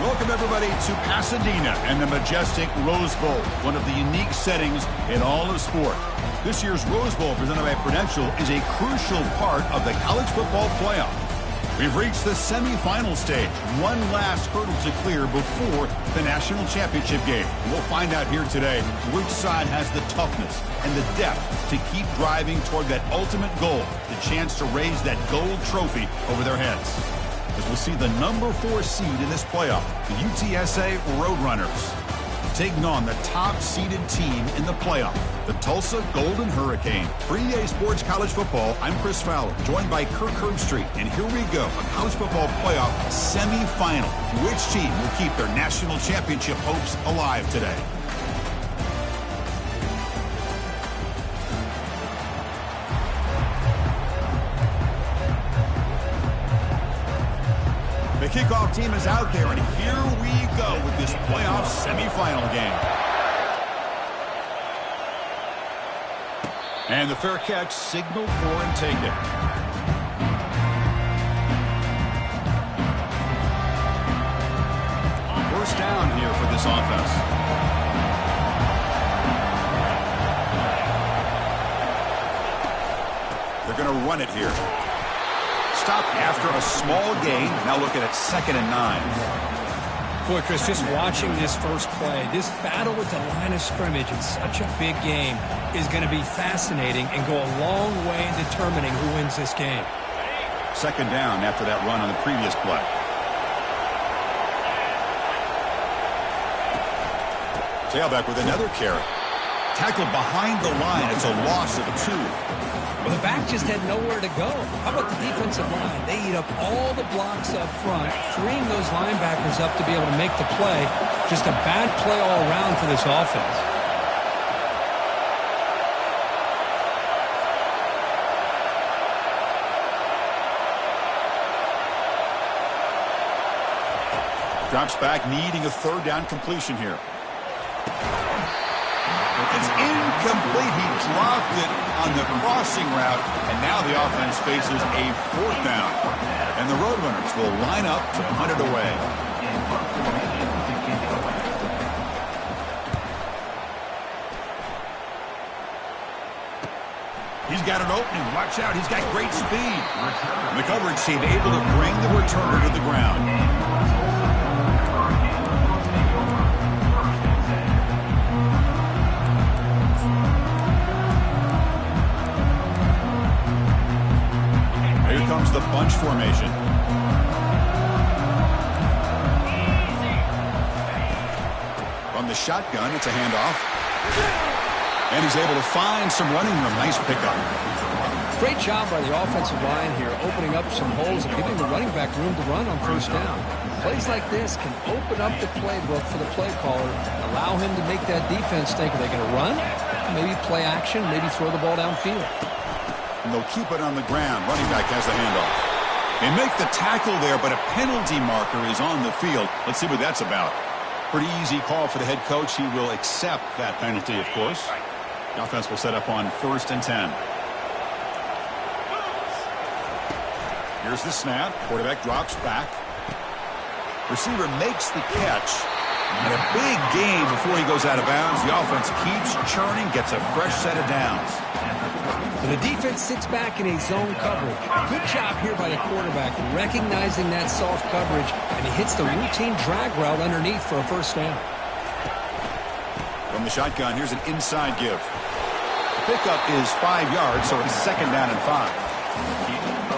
Welcome, everybody, to Pasadena and the majestic Rose Bowl, one of the unique settings in all of sport. This year's Rose Bowl, presented by Prudential, is a crucial part of the college football playoff. We've reached the semifinal stage, one last hurdle to clear before the national championship game. We'll find out here today which side has the toughness and the depth to keep driving toward that ultimate goal, the chance to raise that gold trophy over their heads. As we'll see the number 4 seed in this playoff, the UTSA Roadrunners, taking on the top-seeded team in the playoff, the Tulsa Golden Hurricane. For EA Sports College Football, I'm Chris Fowler, joined by Kirk Herbstreit, and here we go, a college football playoff semifinal. Which team will keep their national championship hopes alive today? The kickoff team is out there, and here we go with this playoff semifinal game. And the fair catch signaled for and taken. First down here for this offense. They're going to run it here. Stopped after a small gain. Now looking at 2nd and 9. Boy, Chris, just watching this first play, this battle with the line of scrimmage in such a big game is going to be fascinating and go a long way in determining who wins this game. 2nd down after that run on the previous play. Tailback with another carry. Tackled behind the line. It's a loss of 2. Well, the back just had nowhere to go. How about the defensive line? They eat up all the blocks up front, freeing those linebackers up to be able to make the play. Just a bad play all around for this offense. Drops back, needing a 3rd down completion here. It's incomplete. He dropped it on the crossing route, and now the offense faces a 4th down. And the Roadrunners will line up to punt it away. He's got an opening. Watch out. He's got great speed. And the coverage team able to bring the returner to the ground. Comes the bunch formation. From the shotgun, it's a handoff. And he's able to find some running room. Nice pickup. Great job by the offensive line here, opening up some holes and giving the running back room to run on 1st down. Plays like this can open up the playbook for the play caller, allow him to make that defense think, are they going to run? Maybe play action, maybe throw the ball downfield. And they'll keep it on the ground. Running back has the handoff. They make the tackle there, but a penalty marker is on the field. Let's see what that's about. Pretty easy call for the head coach. He will accept that penalty, of course. The offense will set up on 1st and 10. Here's the snap. Quarterback drops back. Receiver makes the catch. And a big gain before he goes out of bounds. The offense keeps churning, gets a fresh set of downs. So the defense sits back in a zone coverage. Good job here by the quarterback, recognizing that soft coverage, and he hits the routine drag route underneath for a 1st down. From the shotgun, here's an inside give. The pickup is 5 yards, so it's 2nd down and 5.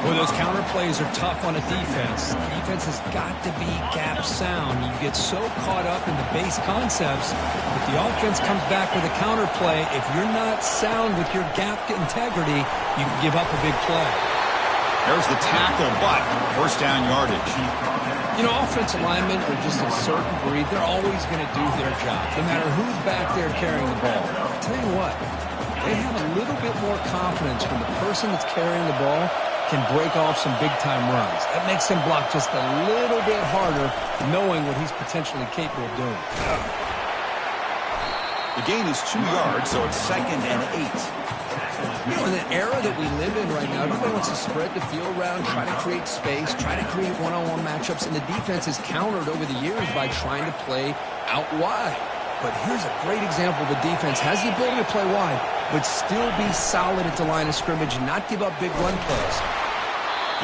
Well, those counter plays are tough on a defense. The defense has got to be gap sound. You get so caught up in the base concepts, but the offense comes back with a counter play. If you're not sound with your gap integrity, you can give up a big play. There's the tackle, but 1st down yardage. You know, offensive linemen are just a certain breed. They're always going to do their job, no matter who's back there carrying the ball. I'll tell you what, they have a little bit more confidence when the person that's carrying the ball can break off some big-time runs. That makes him block just a little bit harder, knowing what he's potentially capable of doing. The gain is 2 yards, so it's 2nd and 8. You know, in the era that we live in right now, everybody wants to spread the field around, try to create space, try to create one-on-one matchups, and the defense is countered over the years by trying to play out wide. But here's a great example. The defense has the ability to play wide, but still be solid at the line of scrimmage and not give up big run plays.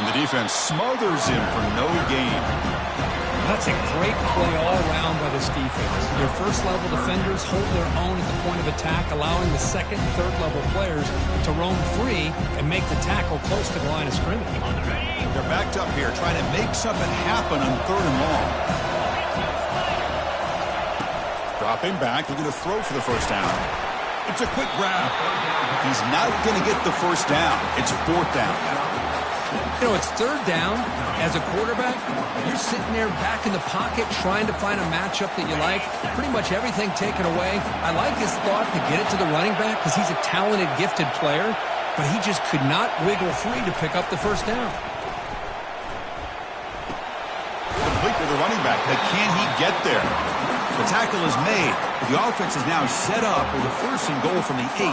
And the defense smothers him for no gain. That's a great play all around by this defense. Their first-level defenders hold their own at the point of attack, allowing the second and third-level players to roam free and make the tackle close to the line of scrimmage. They're backed up here, trying to make something happen on 3rd and long. Dropping back, looking to throw for the first down. It's a quick grab. He's not going to get the first down. It's 4th down. You know, it's 3rd down. As a quarterback, you're sitting there back in the pocket trying to find a matchup that you like. Pretty much everything taken away. I like his thought to get it to the running back because he's a talented, gifted player, but he just could not wiggle free to pick up the first down. Complete with the running back, but can he get there? The tackle is made. The offense is now set up with a 1st and goal from the 8.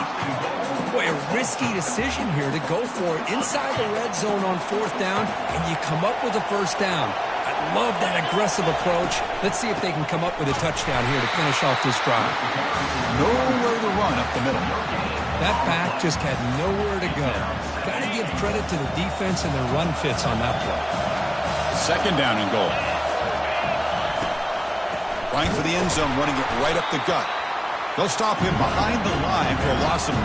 Boy, a risky decision here to go for it inside the red zone on 4th down, and you come up with a first down. I love that aggressive approach. Let's see if they can come up with a touchdown here to finish off this drive. Nowhere to run up the middle. That back just had nowhere to go. Got to give credit to the defense and their run fits on that play. 2nd down and goal. Running for the end zone, running it right up the gut. They'll stop him behind the line for a loss of 1.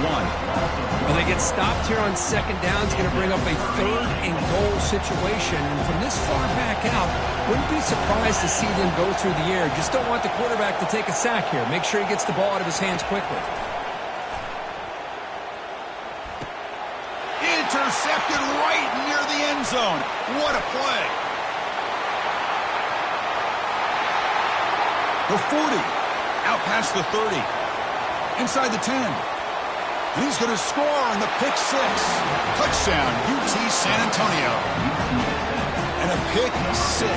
When they get stopped here on 2nd down, it's going to bring up a 3rd and goal situation. And from this far back out, wouldn't be surprised to see them go through the air. Just don't want the quarterback to take a sack here. Make sure he gets the ball out of his hands quickly. Intercepted right near the end zone. What a play. The 40. Out past the 30. Inside the 10. And he's going to score on the pick 6. Touchdown, UT San Antonio. And a pick 6. A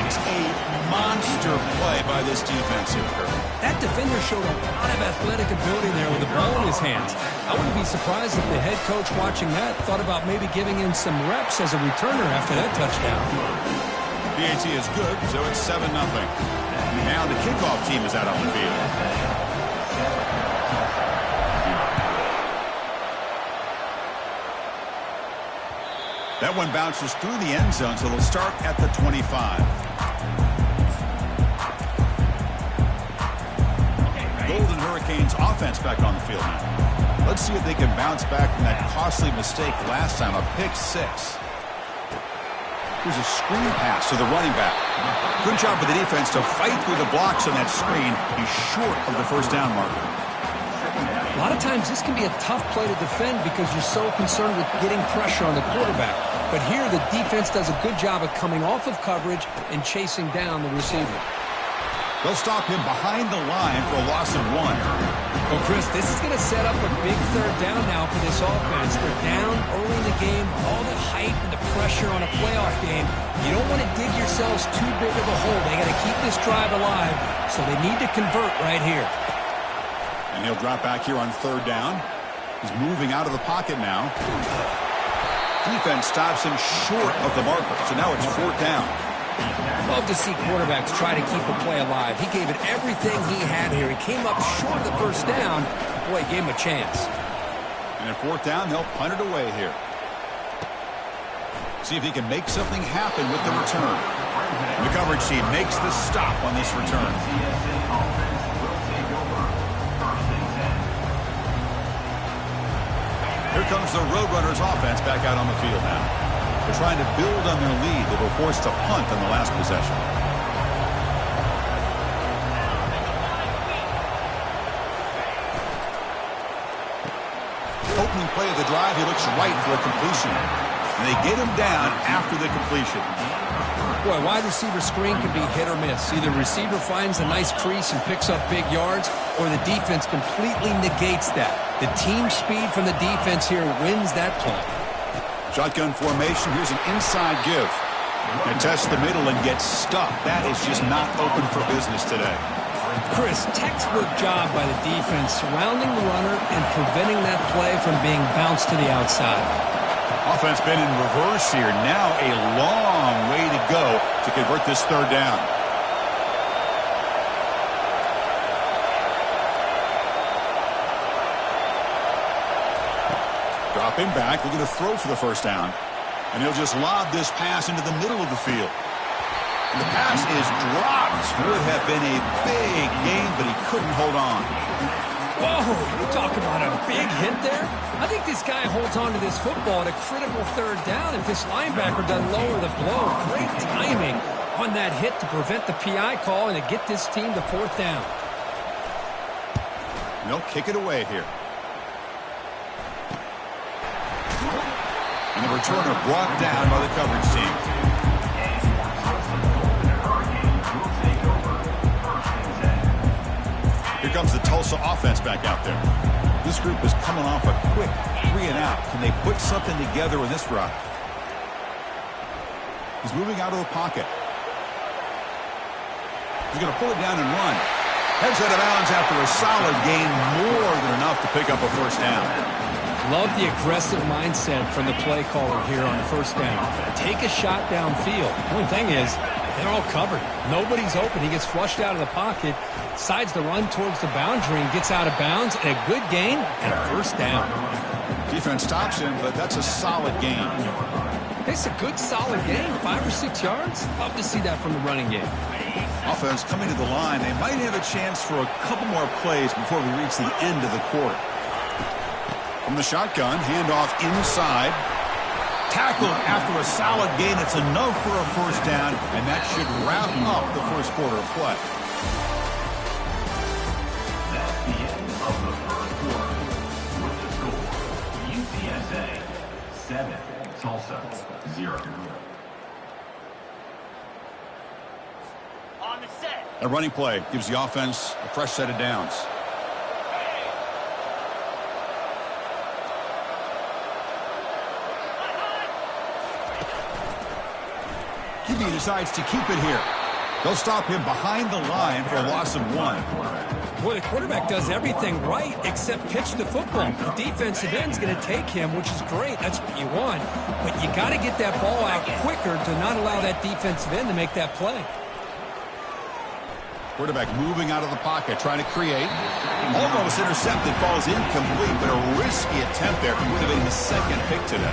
monster play by this defensive group. That defender showed a lot of athletic ability there with the ball in his hands. I wouldn't be surprised if the head coach watching that thought about maybe giving him some reps as a returner after that touchdown. PAT is good, so it's 7-0. Now the kickoff team is out on the field. That one bounces through the end zone, so they'll start at the 25. Golden Hurricanes offense back on the field now. Let's see if they can bounce back from that costly mistake last time, a pick 6. Here's a screen pass to the running back. Good job by the defense to fight through the blocks on that screen. He's short of the first down marker. A lot of times this can be a tough play to defend because you're so concerned with getting pressure on the quarterback. But here the defense does a good job of coming off of coverage and chasing down the receiver. They'll stop him behind the line for a loss of 1. Well, Chris, this is going to set up a big 3rd down now for this offense. They're down early in the game, all the hype and the pressure on a playoff game. You don't want to dig yourselves too big of a hole. They got to keep this drive alive, so they need to convert right here. And he'll drop back here on 3rd down. He's moving out of the pocket now. Defense stops him short of the marker, so now it's 4th down. Love to see quarterbacks try to keep the play alive. He gave it everything he had here. He came up short of the first down. Boy, he gave him a chance. And at 4th down, they'll punt it away here. See if he can make something happen with the return. The coverage team makes the stop on this return. Here comes the Roadrunners offense back out on the field now. They're trying to build on their lead. They were forced to punt on the last possession. Opening play of the drive, he looks right for a completion. And they get him down after the completion. Boy, wide receiver screen can be hit or miss. Either receiver finds a nice crease and picks up big yards, or the defense completely negates that. The team speed from the defense here wins that play. Shotgun formation. Here's an inside give. And test the middle and get stuck. That is just not open for business today. Chris, textbook job by the defense surrounding the runner and preventing that play from being bounced to the outside. Offense been in reverse here. Now a long way to go to convert this third down. Dropping back, looking to throw for the first down. And he'll just lob this pass into the middle of the field. And the pass is dropped. Would have been a big game, but he couldn't hold on. Whoa, you talk about a big hit there? I think this guy holds on to this football at a critical third down if this linebacker doesn't lower the blow. Great timing on that hit to prevent the PI call and to get this team to fourth down. And they'll kick it away here. And the returner brought down by the coverage team. Here comes the Tulsa offense back out there. This group is coming off a quick 3 and out. Can they put something together in this drive? He's moving out of the pocket. He's going to pull it down and run. Heads out of bounds after a solid gain, more than enough to pick up a first down. Love the aggressive mindset from the play caller here on first down. Take a shot downfield. The only thing is, they're all covered. Nobody's open. He gets flushed out of the pocket, sides the run towards the boundary, and gets out of bounds. And a good gain and a first down. Defense stops him, but that's a solid gain. It's a good, solid gain. 5 or 6 yards. Love to see that from the running game. Offense coming to the line. They might have a chance for a couple more plays before we reach the end of the quarter. From the shotgun, handoff inside. Tackled after a solid gain. It's enough for a first down, and that should wrap up the first quarter of play. That's the end of the first quarter. With the score, UTSA 7, Tulsa 0. On the set. A running play gives the offense a fresh set of downs. QB decides to keep it here. They'll stop him behind the line for a loss of 1. Boy, the quarterback does everything right except pitch the football. The defensive end's going to take him, which is great. That's what you want. But you got to get that ball out quicker to not allow that defensive end to make that play. Quarterback moving out of the pocket, trying to create. Almost intercepted, falls incomplete, but a risky attempt there. Would have been his second pick today.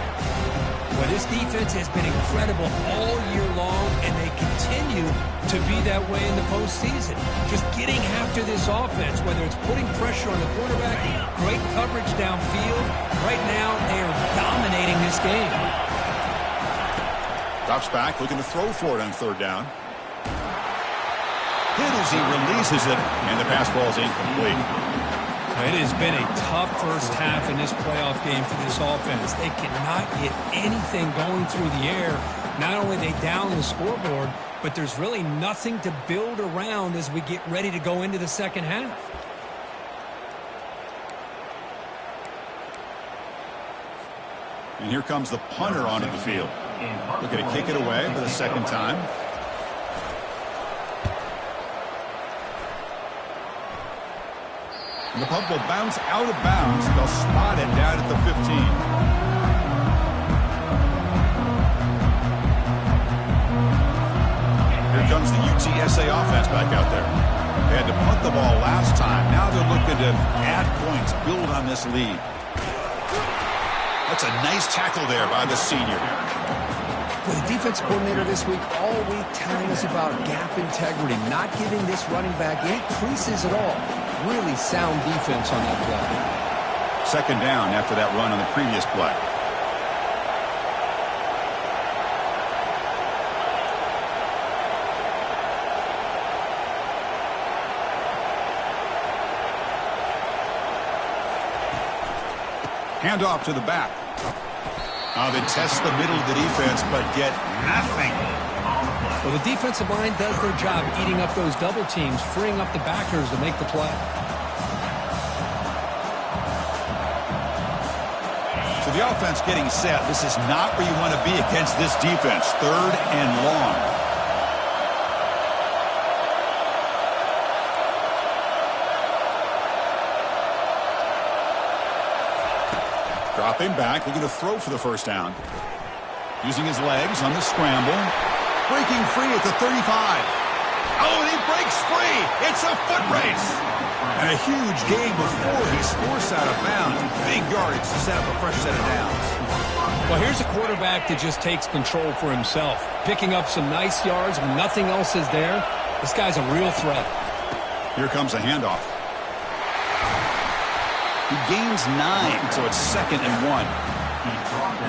Well, this defense has been incredible all year long, and they continue to be that way in the postseason. Just getting after this offense, whether it's putting pressure on the quarterback, great coverage downfield. Right now, they are dominating this game. Drops back, looking to throw for it on third down. Hit as he releases it, and the pass ball is incomplete. It has been a tough first half in this playoff game for this offense. They cannot get anything going through the air. Not only are they down the scoreboard, but there's really nothing to build around as we get ready to go into the second half. And here comes the punter onto the field. Looking to kick it away for the second time. And the punt will bounce out of bounds. They'll spot it down at the 15. Here comes the UTSA offense back out there. They had to punt the ball last time. Now they're looking to add points, build on this lead. That's a nice tackle there by the senior. Well, the defense coordinator this week all week telling us about gap integrity, not giving this running back any creases at all. Really sound defense on that play. Second down after that run on the previous play. Handoff to the back. They test the middle of the defense, but get nothing. Well, the defensive line does their job eating up those double teams, freeing up the backers to make the play. So the offense getting set. This is not where you want to be against this defense. Third and long. Dropping back, looking to throw for the first down. Using his legs on the scramble. Breaking free at the 35. Oh, and he breaks free. It's a foot race. And a huge gain before he's forced out of bounds. Big yardage to set up a fresh set of downs. Well, here's a quarterback that just takes control for himself. Picking up some nice yards when nothing else is there. This guy's a real threat. Here comes a handoff. He gains 9, so it's 2nd and 1.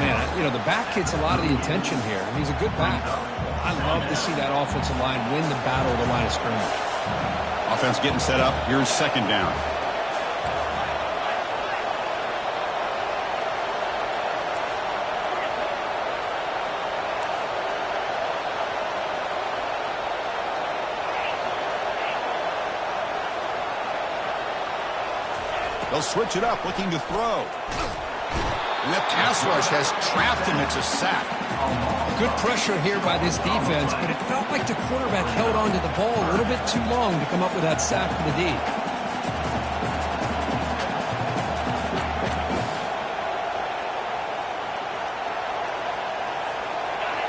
Man, you know, the back gets a lot of the attention here. He's a good back. I love to see that offensive line win the battle at the line of scrimmage. Offense getting set up. Here's 2nd down. They'll switch it up, looking to throw. And that pass rush has trapped him. It's a sack. Good pressure here by this defense, but it felt like the quarterback held on to the ball a little bit too long to come up with that sack for the D.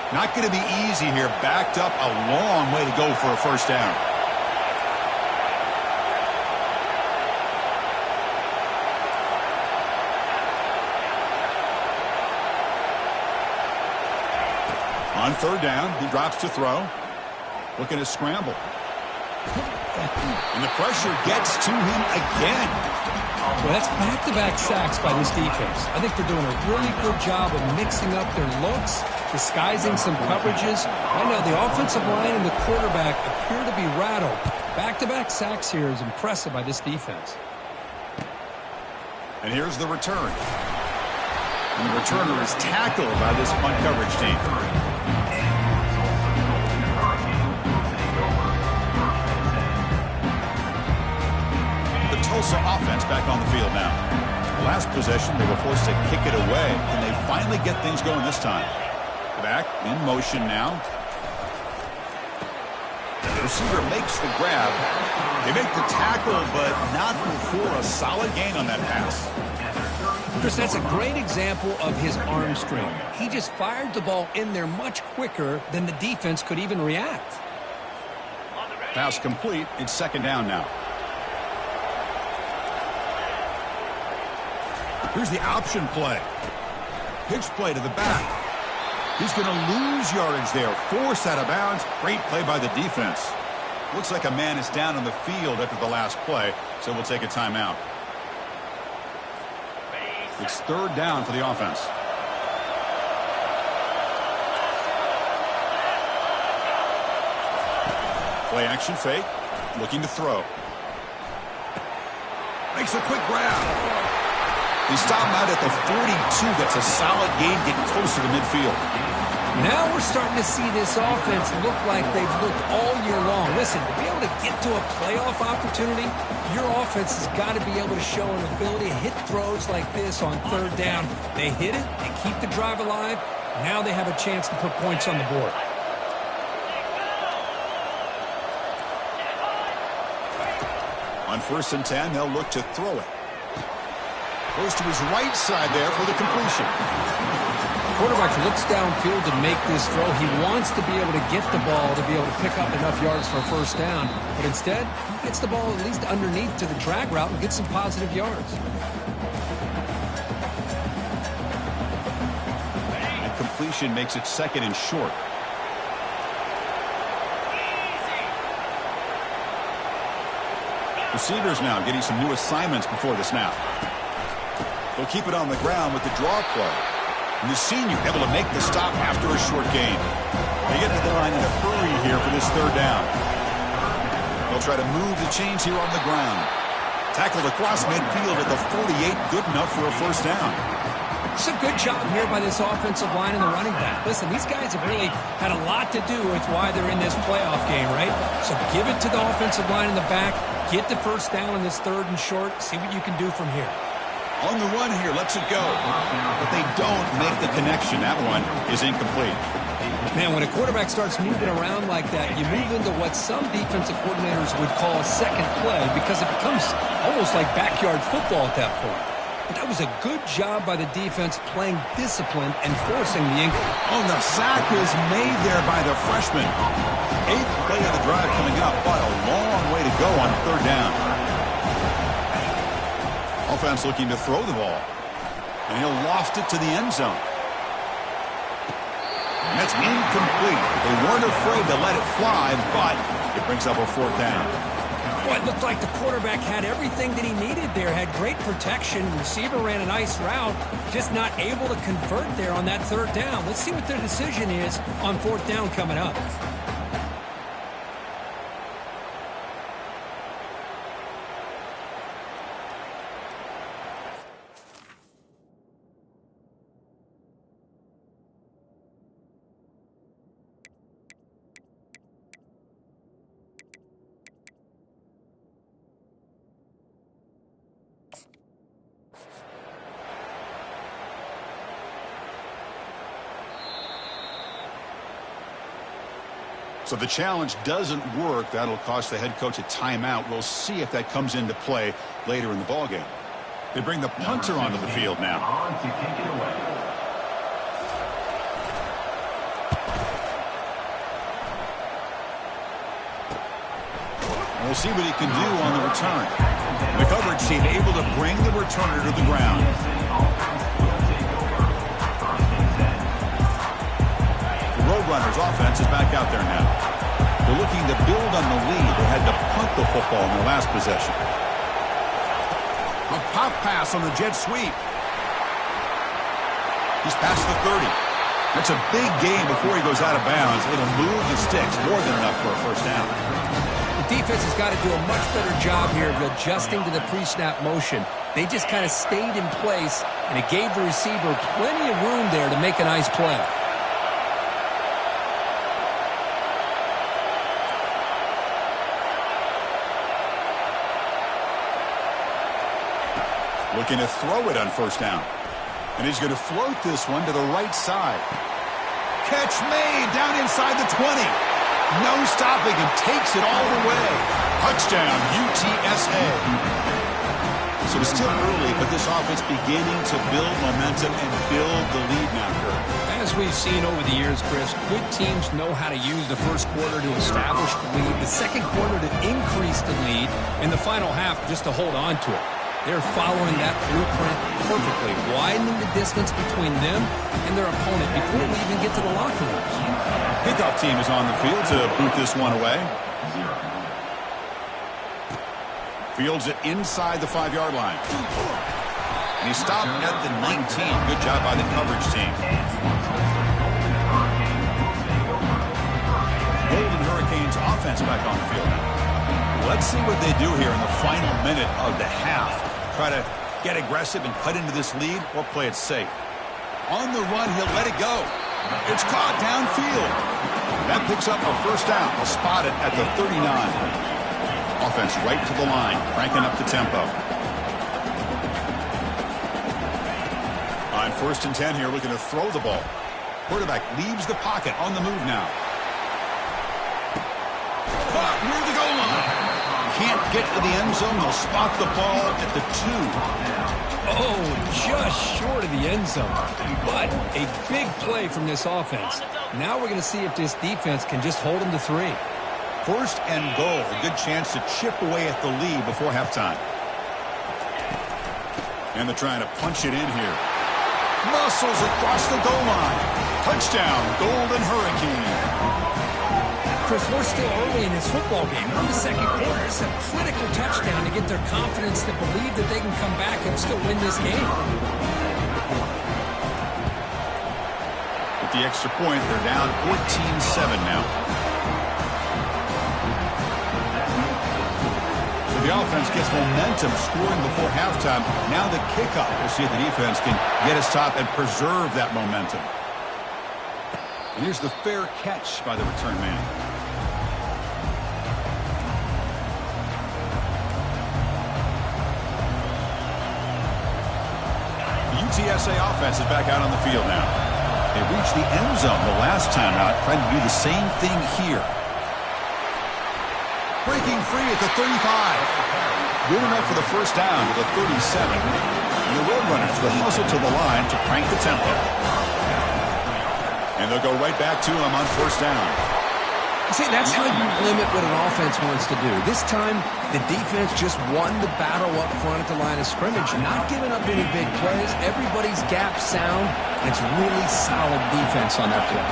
Not going to be easy here. Backed up a long way to go for a first down. On 3rd down, he drops to throw. Looking to scramble. And the pressure gets to him again. Well, that's back-to-back sacks by this defense. I think they're doing a really good job of mixing up their looks, disguising some coverages. Right now, the offensive line and the quarterback appear to be rattled. Back-to-back sacks here is impressive by this defense. And here's the return. And the returner is tackled by this punt coverage team. Tulsa offense back on the field now. Last possession, they were forced to kick it away, and they finally get things going this time. Back in motion now. The receiver makes the grab. They make the tackle, but not before a solid gain on that pass. Chris, that's a great example of his arm strength. He just fired the ball in there much quicker than the defense could even react. Pass complete. It's 2nd down now. Here's the option play. Pitch play to the back. He's going to lose yardage there. Forced out of bounds. Great play by the defense. Looks like a man is down on the field after the last play, so we'll take a timeout. It's 3rd down for the offense. Play action fake. Looking to throw. Makes a quick grab. He stopped out at the 42. That's a solid gain, getting closer to midfield. Now we're starting to see this offense look like they've looked all year long. Listen, to be able to get to a playoff opportunity, your offense has got to be able to show an ability to hit throws like this on 3rd down. They hit it, they keep the drive alive. Now they have a chance to put points on the board. On 1st and 10, they'll look to throw it. Goes to his right side there for the completion. The quarterback looks downfield to make this throw. He wants to be able to get the ball to be able to pick up enough yards for a first down. But instead, he gets the ball at least underneath to the drag route and gets some positive yards. And completion makes it 2nd and short. Receivers now getting some new assignments before the snap. They'll keep it on the ground with the draw play. And the senior able to make the stop after a short gain. They get to the line in a hurry here for this 3rd down. They'll try to move the chains here on the ground. Tackled across midfield at the 48. Good enough for a first down. It's a good job here by this offensive line and the running back. Listen, these guys have really had a lot to do with why they're in this playoff game, right? So give it to the offensive line in the back. Get the first down in this 3rd and short. See what you can do from here. On the run here, lets it go. But they don't make the connection. That one is incomplete. Man, when a quarterback starts moving around like that, you move into what some defensive coordinators would call a second play because it becomes almost like backyard football at that point. But that was a good job by the defense playing discipline and forcing the income. Oh, the sack is made there by the freshman. 8th play of the drive coming up, but a long way to go on 3rd down. Offense looking to throw the ball. And he'll loft it to the end zone. And that's incomplete. They weren't afraid to let it fly, but it brings up a 4th down. Well, it looked like the quarterback had everything that he needed there. Had great protection. Receiver ran a nice route. Just not able to convert there on that 3rd down. Let's see what their decision is on 4th down coming up. So the challenge doesn't work. That'll cost the head coach a timeout. We'll see if that comes into play later in the ballgame. They bring the punter onto the field now. On to kick it away. And we'll see what he can do on the return. The coverage team able to bring the returner to the ground. Roadrunners offense is back out there now. They're looking to build on the lead. They had to punt the football in their last possession. A pop pass on the jet sweep. He's past the 30. That's a big gain before he goes out of bounds. It'll move the sticks, more than enough for a 1st down. The defense has got to do a much better job here of adjusting to the pre-snap motion. They just kind of stayed in place, and it gave the receiver plenty of room there to make a nice play. Looking to throw it on 1st down. And he's going to float this one to the right side. Catch made down inside the 20. No stopping him. Takes it all the way. Touchdown, UTSA. So it's still early, but this offense beginning to build momentum and build the lead now, Kurt. As we've seen over the years, Chris, good teams know how to use the 1st quarter to establish the lead, the 2nd quarter to increase the lead, and the final half just to hold on to it. They're following that blueprint perfectly, widening the distance between them and their opponent before we even get to the locker rooms. Kickoff team is on the field to boot this one away. Fields it inside the 5-yard line. And he stopped at the 19. Good job by the coverage team. Golden Hurricanes offense back on the field now. Let's see what they do here in the final minute of the half. Try to get aggressive and cut into this lead or play it safe. On the run, he'll let it go. It's caught downfield. That picks up a 1st down. He'll spot it at the 39. Offense right to the line, cranking up the tempo. On 1st and 10 here, looking to throw the ball. Quarterback leaves the pocket on the move now. Caught near the goal line. Can't get to the end zone. They'll spot the ball at the 2. Oh, just short of the end zone. But a big play from this offense. Now we're going to see if this defense can just hold them to 3. 1st and goal. A good chance to chip away at the lead before halftime. And they're trying to punch it in here. Muscles across the goal line. Touchdown, Golden Hurricane. Chris, we're still early in this football game. We're in the 2nd quarter. It's a critical touchdown to get their confidence to believe that they can come back and still win this game. With the extra point, they're down 14-7 now. So the offense gets momentum, scoring before halftime. Now the kickoff. We'll see if the defense can get a stop and preserve that momentum. And here's the fair catch by the return man. UTSA offense is back out on the field now. They reached the end zone the last time out, trying to do the same thing here. Breaking free at the 35. Good enough for the 1st down to the 37. And the Roadrunners will hustle to the line to crank the tempo. And they'll go right back to him on first down. See, that's how you limit what an offense wants to do. This time, the defense just won the battle up front at the line of scrimmage, not giving up any big plays. Everybody's gap sound, and it's really solid defense on that play.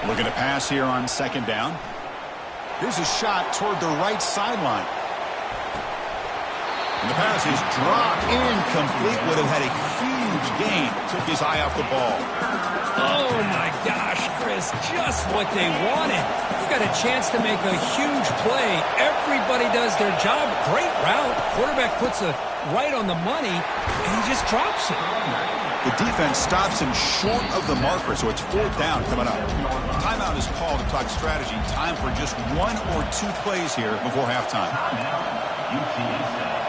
Looking to pass here on second down. Here's a shot toward the right sideline. And the pass is dropped incomplete. Would have had a huge gain. Took his eye off the ball. Oh, my gosh, Chris, just what they wanted. You got a chance to make a huge play. Everybody does their job. Great route. Quarterback puts it right on the money, and he just drops it. The defense stops him short of the marker, so it's fourth down coming up. Timeout is called to talk strategy. Time for just one or two plays here before halftime. UTSA.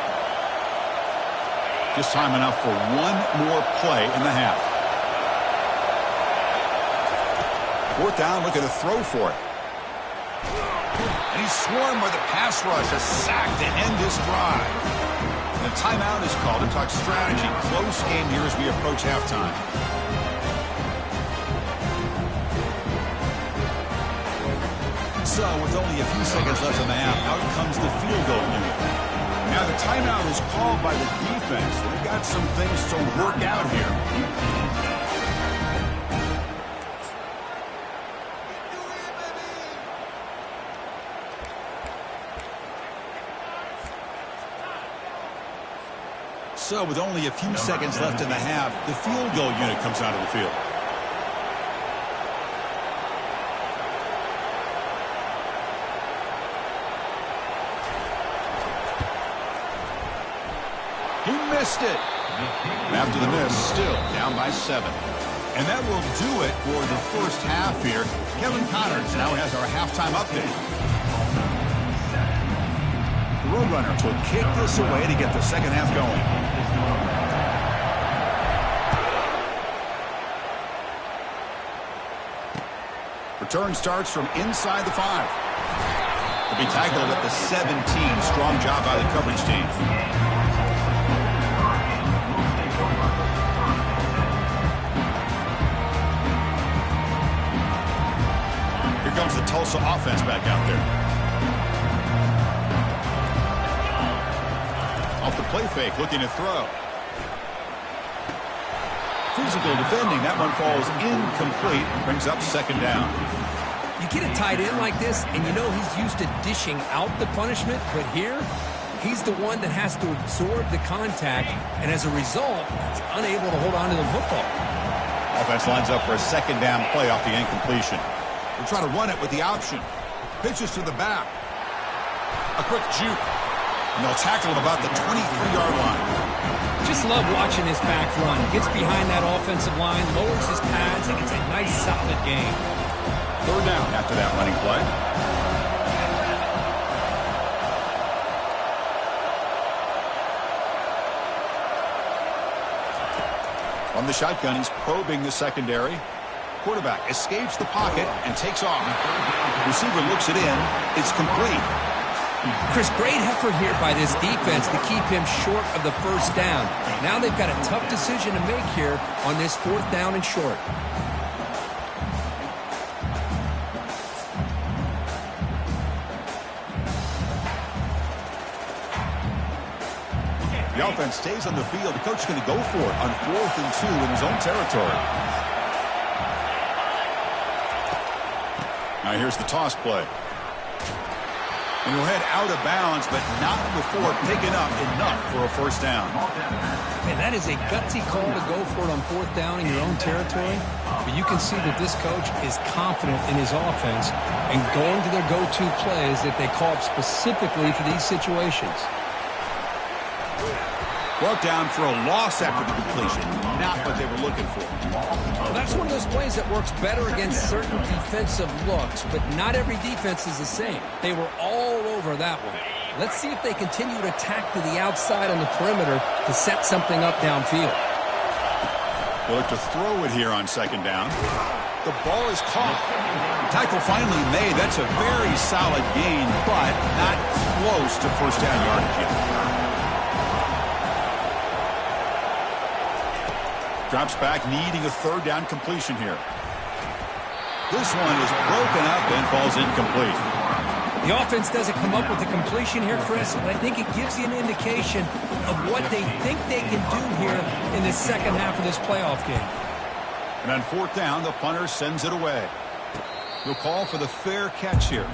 Just time enough for one more play in the half. Fourth down, looking to throw for it. And he's swarmed by the pass rush. A sack to end this drive. And a timeout is called to talk strategy. Close game here as we approach halftime. So, with only a few seconds left in the half, out comes the field goal unit. Now the timeout is called by the defense. They've got some things to work out here. So with only a few seconds left in the half, the field goal unit comes out of the field. He missed it. And after the miss, still down by 7. And that will do it for the first half here. Kevin Connors now has our halftime update. The Roadrunners will kick this away to get the second half going. Return starts from inside the 5. They'll be tackled at the 17. Strong job by the coverage team. Comes the Tulsa offense back out there. Off the play fake, looking to throw. Physical defending, that one falls incomplete, brings up second down. You get a tight end like this, and you know he's used to dishing out the punishment, but here, he's the one that has to absorb the contact, and as a result, he's unable to hold on to the football. Offense lines up for a second down play off the incompletion. They'll try to run it with the option. Pitches to the back. A quick juke. And they'll tackle him about the 23-yard line. Just love watching his back run. Gets behind that offensive line, lowers his pads, and it's a nice, solid game. Third down after that running play. From the shotgun, he's probing the secondary. Quarterback escapes the pocket and takes off. Receiver looks it in. It's complete. Chris, great effort here by this defense to keep him short of the first down. Now they've got a tough decision to make here on this fourth down and short. The offense stays on the field. The coach is going to go for it on 4th and 2 in his own territory. Now here's the toss play. And he'll head out of bounds, but not before picking up enough for a first down. Man, that is a gutsy call to go for it on 4th down in your own territory. But you can see that this coach is confident in his offense and going to their go-to plays that they call up specifically for these situations. Brought down for a loss after the completion. Not what they were looking for. Well, that's one of those plays that works better against certain defensive looks, but not every defense is the same. They were all over that one. Let's see if they continue to attack to the outside on the perimeter to set something up downfield. They'll look to throw it here on second down. The ball is caught. Tackle finally made. That's a very solid gain, but not close to first down yardage yet. Drops back, needing a third down completion here. This one is broken up and falls incomplete. The offense doesn't come up with the completion here, Chris, but I think it gives you an indication of what they think they can do here in the second half of this playoff game. And on fourth down, the punter sends it away. He'll call for the fair catch here.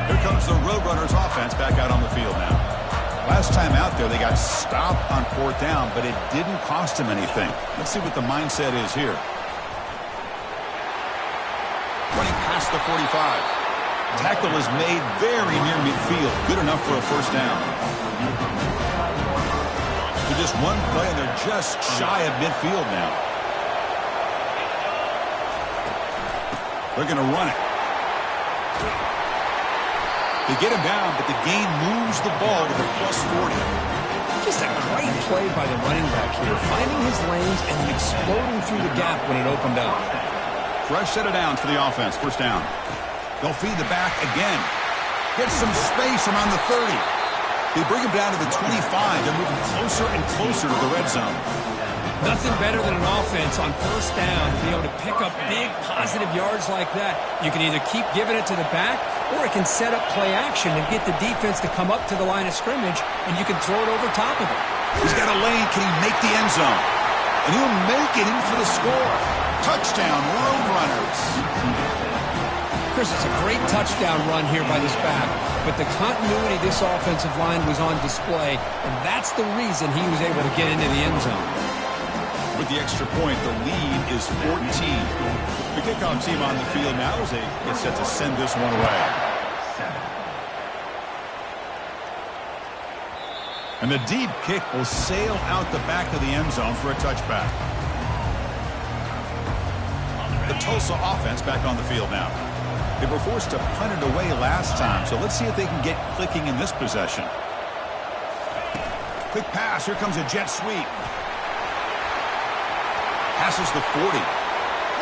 Here comes the Roadrunners offense back out on the field now. Last time out there, they got stopped on fourth down, but it didn't cost them anything. Let's see what the mindset is here. Running past the 45. Tackle is made very near midfield. Good enough for a first down. To just one play, and they're just shy of midfield now. They're going to run it. They get him down, but the gain moves the ball to the +40. Just a great play by the running back here, finding his lanes and then exploding through the gap when it opened up. Fresh set of downs for the offense. First down. They'll feed the back again. Get some space around the 30. They bring him down to the 25. They're moving closer and closer to the red zone. Nothing better than an offense on first down to be able to pick up big positive yards like that. You can either keep giving it to the back, or it can set up play action and get the defense to come up to the line of scrimmage, and you can throw it over top of it. He's got a lane. Can he make the end zone? And he'll make it in for the score. Touchdown, Roadrunners. Chris, it's a great touchdown run here by this back, but the continuity of this offensive line was on display, and that's the reason he was able to get into the end zone. With the extra point, the lead is 14. The kickoff team on the field now as they get set to send this one away. And the deep kick will sail out the back of the end zone for a touchback. The Tulsa offense back on the field now. They were forced to punt it away last time, so let's see if they can get clicking in this possession. Quick pass. Here comes a jet sweep. Passes the 40.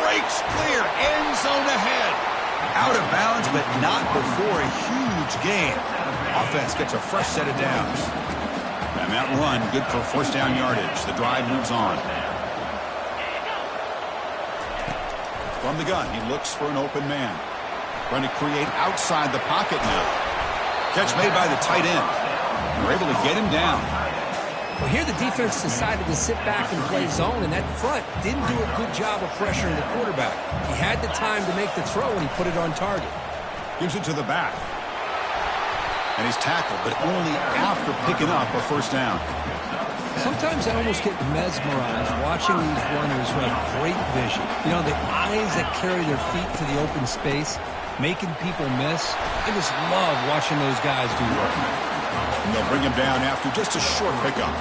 Breaks clear. End zone ahead. Out of bounds, but not before a huge gain. Offense gets a fresh set of downs. And that run, good for first down yardage. The drive moves on. From the gun, he looks for an open man. Trying to create outside the pocket now. Catch made by the tight end. They're able to get him down. Well, here the defense decided to sit back and play zone, and that front didn't do a good job of pressuring the quarterback. He had the time to make the throw, and he put it on target. Gives it to the back. And he's tackled, but only after picking up a first down. Sometimes I almost get mesmerized watching these runners who have great vision. You know, the eyes that carry their feet to the open space, making people miss. I just love watching those guys do work. And they'll bring him down after just a short pickup.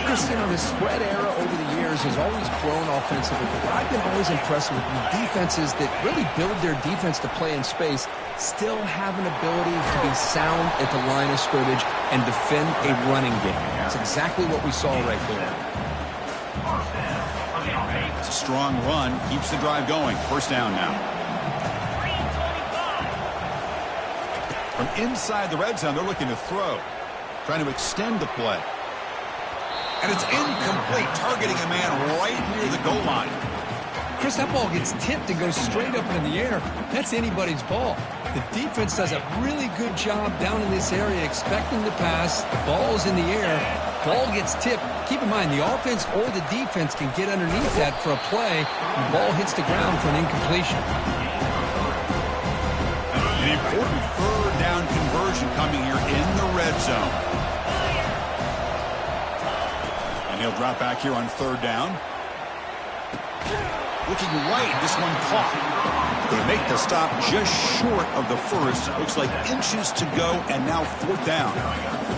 Chris, you know, the spread era over the years has always grown offensively, but I've been always impressed with defenses that really build their defense to play in space, still have an ability to be sound at the line of scrimmage and defend a running game. That's exactly what we saw right there. It's a strong run, keeps the drive going. First down now. From inside the red zone, they're looking to throw. Trying to extend the play. And it's incomplete, targeting a man right near the goal line. Chris, that ball gets tipped and goes straight up in the air. That's anybody's ball. The defense does a really good job down in this area expecting the pass. The ball's in the air. Ball gets tipped. Keep in mind, the offense or the defense can get underneath that for a play. The ball hits the ground for an incompletion. An important third down conversion coming here in the red zone. And he'll drop back here on third down. Looking right, this one caught. They make the stop just short of the first. Looks like inches to go, and now fourth down.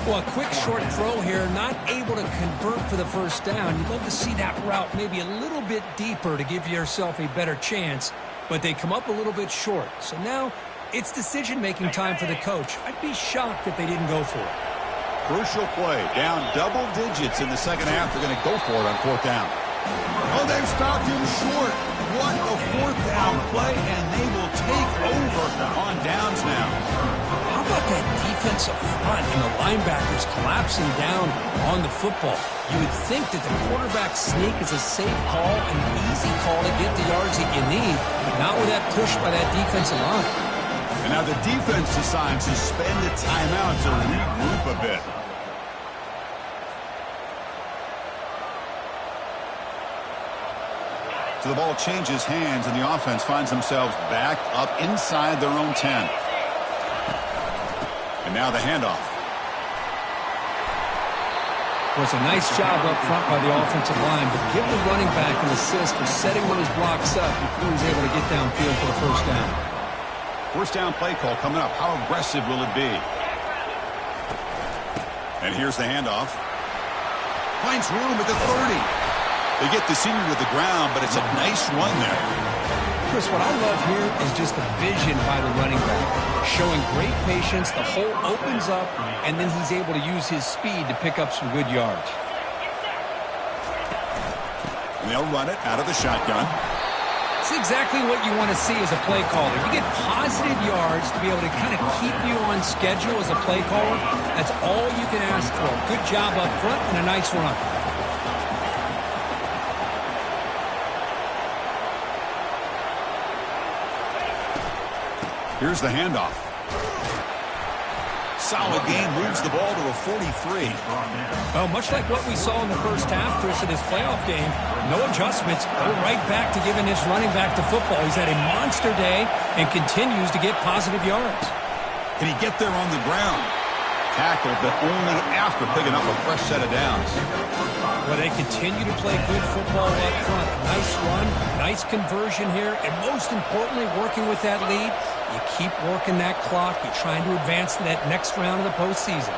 Well, a quick short throw here, not able to convert for the first down. You'd love to see that route maybe a little bit deeper to give yourself a better chance, but they come up a little bit short. So now it's decision-making time for the coach. I'd be shocked if they didn't go for it. Crucial play. Down double digits in the second half. They're going to go for it on fourth down. Oh, they've stopped him short. What a fourth down play, and they will take over on downs now. How about that defensive front and the linebackers collapsing down on the football? You would think that the quarterback sneak is a safe call, an easy call to get the yards that you need, but not with that push by that defensive line. And now the defense decides to spend a timeout to regroup a bit. So the ball changes hands, and the offense finds themselves back up inside their own 10. And now the handoff. Was a nice job up front by the offensive line, but give the running back an assist for setting those blocks up before he's able to get downfield for the first down. First down play call coming up. How aggressive will it be? And here's the handoff. Finds room at the 30. They get the senior to the ground, but it's a nice run there. Chris, what I love here is just the vision by the running back. Showing great patience, the hole opens up, and then he's able to use his speed to pick up some good yards. And they'll run it out of the shotgun. It's exactly what you want to see as a play caller. You get positive yards to be able to kind of keep you on schedule as a play caller. That's all you can ask for. Good job up front and a nice run. Here's the handoff. Solid game, moves the ball to a 43. Well, much like what we saw in the first half, Chris, in this playoff game, no adjustments. Go right back to giving his running back to football. He's had a monster day and continues to get positive yards. Can he get there on the ground? Tackled, but only after picking up a fresh set of downs. Well, they continue to play good football up front. Nice run, nice conversion here, and most importantly, working with that lead, you keep working that clock. You're trying to advance to that next round of the postseason.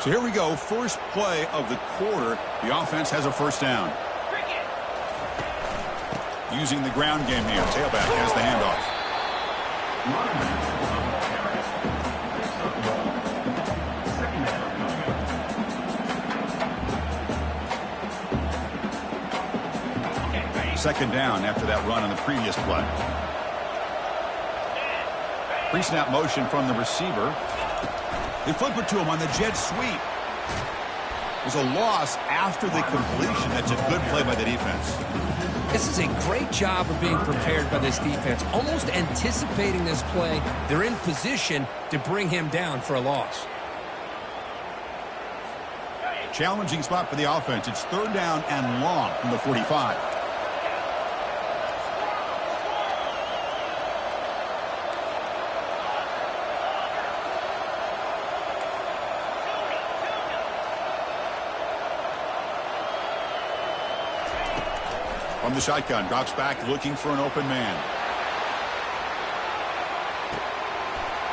So here we go, first play of the quarter. The offense has a first down. Using the ground game here. Tailback has the handoff. Second down after that run on the previous play. Pre-snap motion from the receiver. They flip it to him on the jet sweep. There's a loss after the completion. That's a good play by the defense. This is a great job of being prepared by this defense. Almost anticipating this play. They're in position to bring him down for a loss. Challenging spot for the offense. It's third down and long from the 45. From the shotgun, drops back looking for an open man.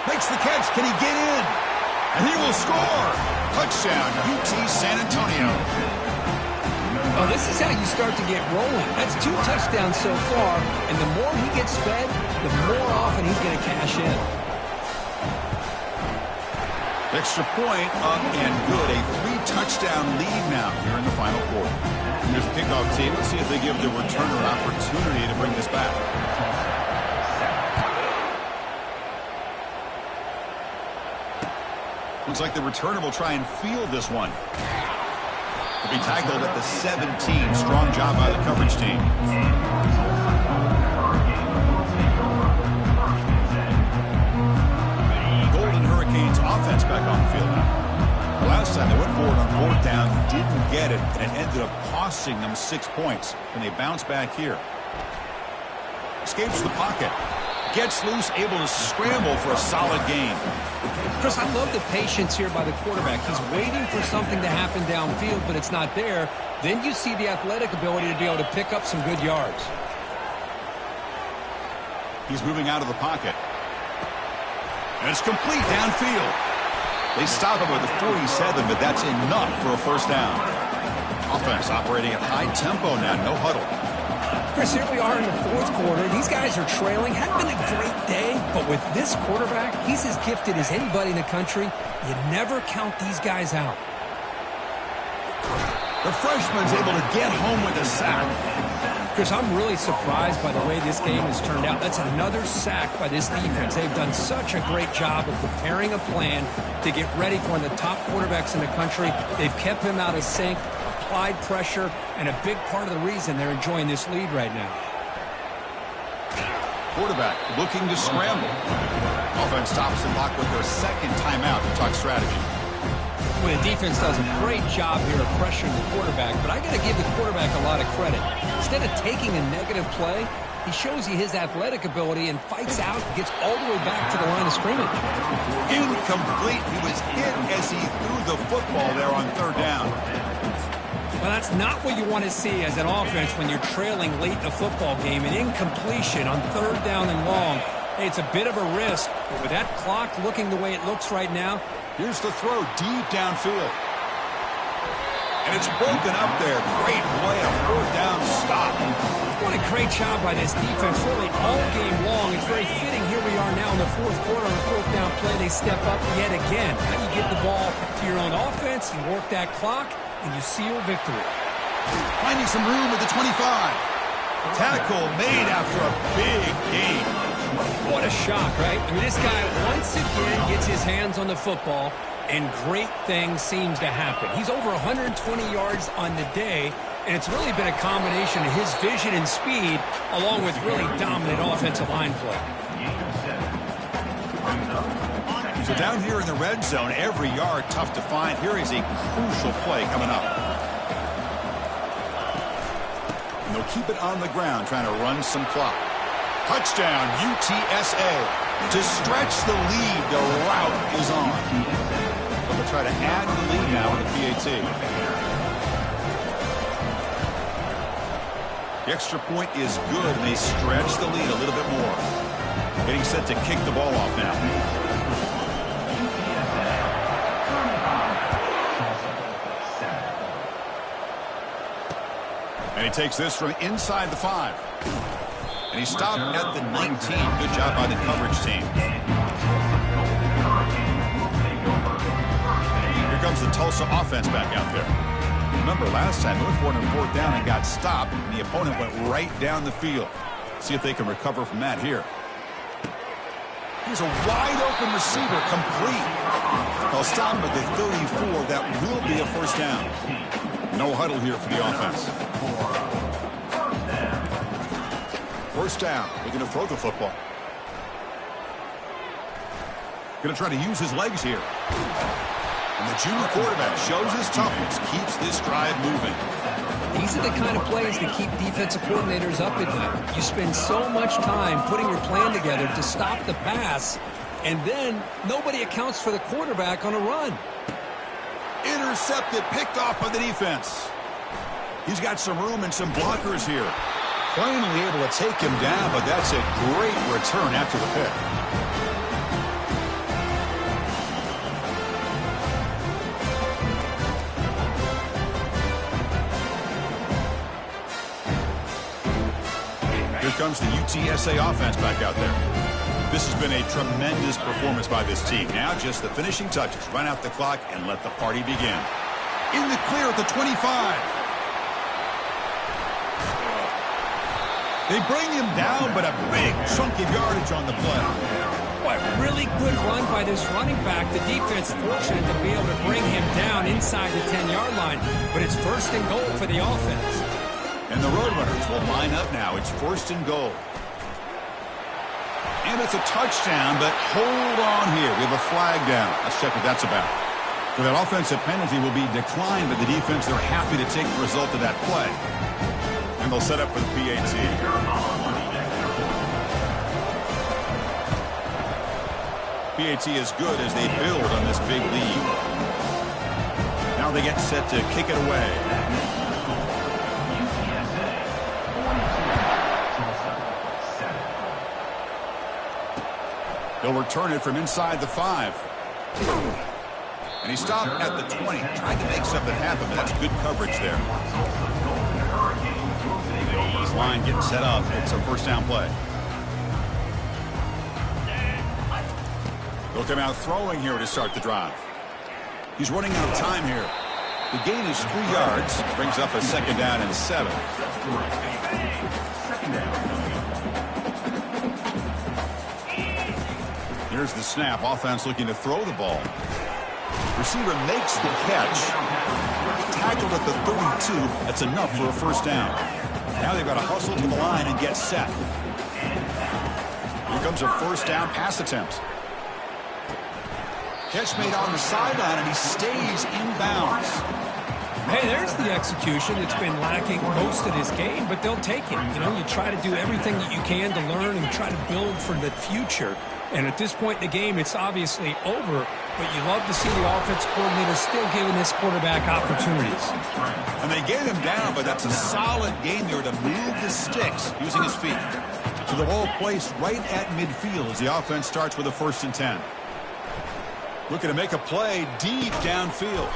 Makes the catch. Can he get in? And he will score. Touchdown, UT San Antonio. Oh, this is how you start to get rolling. That's 2 touchdowns so far, and the more he gets fed, the more often he's going to cash in. Extra point up and good. A 3-touchdown lead now here in the final quarter. Here's the kickoff team. Let's see if they give the returner an opportunity to bring this back. Looks like the returner will try and field this one. He'll be tackled at the 17. Strong job by the coverage team. Golden Hurricanes offense back on the field now. The last time they went forward on fourth down, didn't get it, and it ended up costing them 6 points. And they bounce back here. Escapes the pocket. Gets loose, able to scramble for a solid gain. Chris, I love the patience here by the quarterback. He's waiting for something to happen downfield, but it's not there. Then you see the athletic ability to be able to pick up some good yards. He's moving out of the pocket. And it's complete downfield. They stop him with a 47, but that's enough for a first down. Offense operating at high tempo now, no huddle. Chris, here we are in the fourth quarter. These guys are trailing. Hadn't been a great day, but with this quarterback, he's as gifted as anybody in the country. You never count these guys out. The freshman's able to get home with a sack. Chris, I'm really surprised by the way this game has turned out. That's another sack by this defense. They've done such a great job of preparing a plan to get ready for one of the top quarterbacks in the country. They've kept him out of sync, applied pressure, and a big part of the reason they're enjoying this lead right now. Quarterback looking to scramble. Offense stops the clock with their second timeout to talk strategy. Well, the defense does a great job here of pressuring the quarterback, but I got to give the quarterback a lot of credit. Instead of taking a negative play, he shows you his athletic ability and fights out and gets all the way back to the line of scrimmage. Incomplete. He was hit as he threw the football there on third down. Well, that's not what you want to see as an offense when you're trailing late in the football game. An incompletion on third down and long. Hey, it's a bit of a risk, but with that clock looking the way it looks right now, here's the throw deep downfield. And it's broken up there. Great play, a fourth down stop. What a great job by this defense really all game long. It's very fitting. Here we are now in the fourth quarter on the fourth down play. They step up yet again. Now you give the ball to your own offense, you work that clock, and you seal victory. Finding some room at the 25. Tackle made after a big gain. What a shock, right? I mean, this guy once again gets his hands on the football, and great things seems to happen. He's over 120 yards on the day, and it's really been a combination of his vision and speed, along with really dominant offensive line play. So down here in the red zone, every yard tough to find. Here is a crucial play coming up. And they'll keep it on the ground, trying to run some clock. Touchdown, UTSA. To stretch the lead, the route is on. They'll try to add the lead now with the PAT. The extra point is good, and they stretch the lead a little bit more. Getting set to kick the ball off now. And he takes this from inside the 5. And he stopped at the 19. Good job by the coverage team. Here comes the Tulsa offense back out there. Remember, last time they went for it on fourth down and got stopped, and the opponent went right down the field. See if they can recover from that here. Here's a wide-open receiver, complete. They'll stop him at the 34. That will be a first down. No huddle here for the offense. First down. They're going to throw the football. Going to try to use his legs here. And the junior quarterback shows his toughness, keeps this drive moving. These are the kind of plays that keep defensive coordinators up at night. You spend so much time putting your plan together to stop the pass, and then nobody accounts for the quarterback on a run. Intercepted, picked off by the defense. He's got some room and some blockers here. Finally able to take him down, but that's a great return after the pick. Here comes the UTSA offense back out there. This has been a tremendous performance by this team. Now just the finishing touches. Run out the clock and let the party begin. In the clear at the 25. They bring him down, but a big chunk of yardage on the play. What really good run by this running back. The defense fortunate to be able to bring him down inside the 10-yard line. But it's first and goal for the offense. And the Roadrunners will line up now. It's first and goal. And it's a touchdown, but hold on here. We have a flag down. Let's check what that's about. So that offensive penalty will be declined by the defense. They're happy to take the result of that play. And they'll set up for the PAT. PAT is good as they build on this big lead. Now they get set to kick it away. UTSA 42, Tulsa 7. They'll return it from inside the 5. And he stopped at the 20, trying to make something happen, but that's good coverage there. His line getting set up. It's a first down play. They'll come out throwing here to start the drive. He's running out of time here. The gain is 3 yards. Brings up a second down and 7. Here's the snap. Offense looking to throw the ball. Receiver makes the catch. Tackled at the 32. That's enough for a first down. Now they've got to hustle to the line and get set. Here comes a first down pass attempt. Catch made on the sideline, and he stays inbounds. Hey, there's the execution that's been lacking most of this game, but they'll take it. You know, you try to do everything that you can to learn and try to build for the future. And at this point in the game, it's obviously over, but you love to see the offense coordinator still giving this quarterback opportunities. And they get him down, but that's a solid game there to move the sticks using his feet. So the ball placed right at midfield as the offense starts with a 1st and 10. Looking to make a play deep downfield.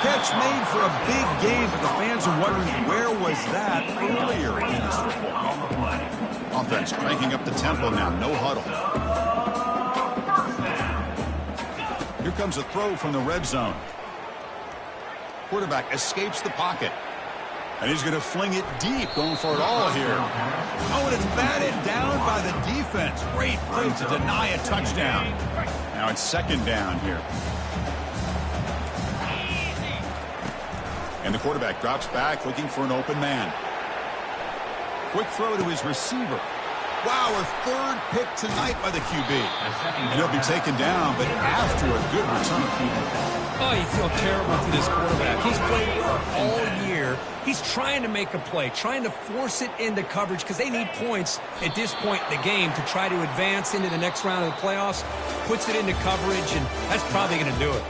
Catch made for a big game, but the fans are wondering where was that earlier in this football. Offense cranking up the tempo now, no huddle. Here comes a throw from the red zone. Quarterback escapes the pocket. And he's going to fling it deep, going for it all here. Oh, and it's batted down by the defense. Great play to deny a touchdown. Now it's second down here. And the quarterback drops back, looking for an open man. Quick throw to his receiver. Wow, a 3rd pick tonight by the QB. And he'll be taken down, but after a good return. Oh, you feel terrible for this quarterback. He's played all year. He's trying to make a play, trying to force it into coverage because they need points at this point in the game to try to advance into the next round of the playoffs. Puts it into coverage, and that's probably going to do it.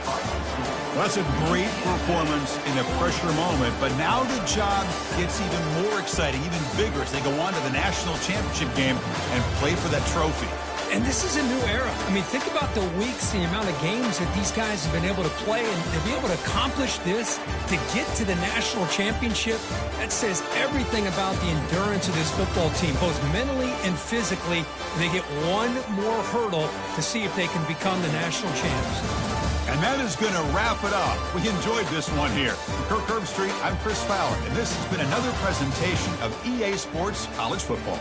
Well, that's a great performance in a pressure moment, but now the job gets even more exciting, even bigger as they go on to the national championship game and play for that trophy. And this is a new era. I mean, think about the weeks, the amount of games that these guys have been able to play, and to be able to accomplish this, to get to the national championship, that says everything about the endurance of this football team, both mentally and physically. They get one more hurdle to see if they can become the national champs. And that is going to wrap it up. We enjoyed this one here. For Kirk Herbstreit, I'm Chris Fowler, and this has been another presentation of EA Sports College Football.